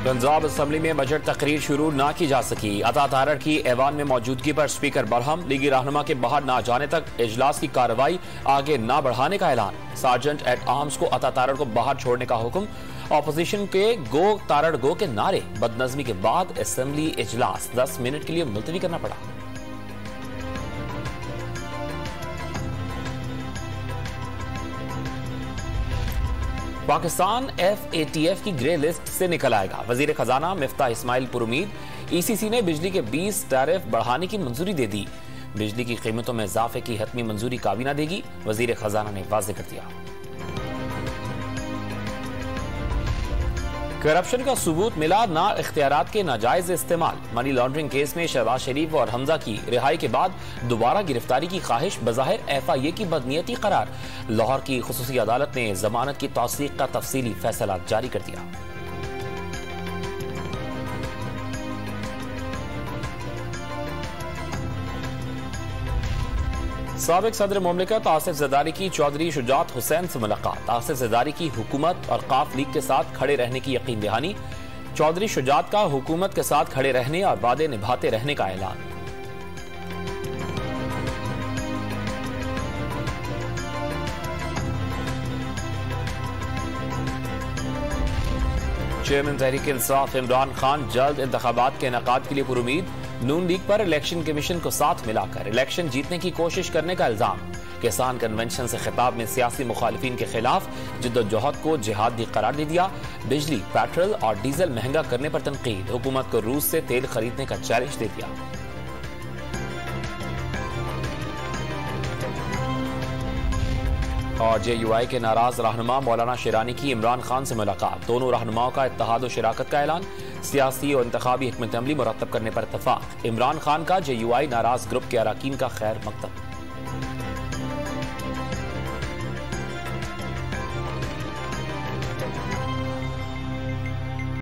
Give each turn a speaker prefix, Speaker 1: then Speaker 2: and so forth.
Speaker 1: Punjab assembly में budget तकरीर शुरू ना की जा सकी। अता तारड़ की ऐवान में मौजूदगी पर स्पीकर बरहम। लीगी रहनुमा के बाहर ना जाने तक इजलास की कार्रवाई आगे ना बढ़ाने का ऐलान। सार्जेंट एट आर्म्स को अता तारड़ को बाहर छोड़ने का हुक्म। ऑपोजिशन के गो तारड़ गो के नारे। बदनजमी के बाद असम्बली इजलास 10 मिनट के लिए मुलतवी करना पड़ा। पाकिस्तान FATF की ग्रे लिस्ट से निकल आएगा। वजीर खजाना मिफ्ताह इस्माइल पुरुमीद। ECC ने बिजली के 20 टैरिफ बढ़ाने की मंजूरी दे दी। बिजली की कीमतों में इजाफे की हतमी मंजूरी काबीना देगी, वजीर खजाना ने वाज़ेह कर दिया। करप्शन का सबूत मिला, ना इख्तियारात के नाजायज इस्तेमाल। मनी लॉन्ड्रिंग केस में शहबाज शरीफ और हमजा की रिहाई के बाद दोबारा गिरफ्तारी की ख्वाहिश बज़ाहिर FIA की बदनीयती करार। लाहौर की खुसूसी अदालत ने जमानत की तौसीक का तफसीली फैसला जारी कर दिया। साबिक सदर मुमलिकत आसिफ ज़रदारी की चौधरी शुजात हुसैन से मुलाकात। आसिफ ज़रदारी की हुकूमत और काफ लीग के साथ खड़े रहने की यकीन दहानी। चौधरी शुजात का हुकूमत के साथ खड़े रहने और वादे निभाते रहने का ऐलान। चेयरमैन तहरीक इंसाफ इमरान खान जल्द इंतखाबात के इनेकाद के लिए पुरुमीद। नून लीग पर इलेक्शन कमीशन को साथ मिलाकर इलेक्शन जीतने की कोशिश करने का इल्जाम। किसान कन्वेंशन से खिताब में सियासी मुखालिफिन के खिलाफ जिद्दोजहद को जिहादी करार दे दिया। बिजली, पेट्रोल और डीजल महंगा करने पर तनकीद। हुकूमत को रूस से तेल खरीदने का चैलेंज दे दिया। और JUI के नाराज रहनुमा मौलाना शिरानी की इमरान खान से मुलाकात। दोनों रहनुमाओं का इत्तेहाद और शिराकत का ऐलान। सियासी और इंतखाबी हिकमत अमली मुरतब करने पर इत्तफाक। इमरान खान का JUI नाराज ग्रुप के अराकीन का खैर मकतब।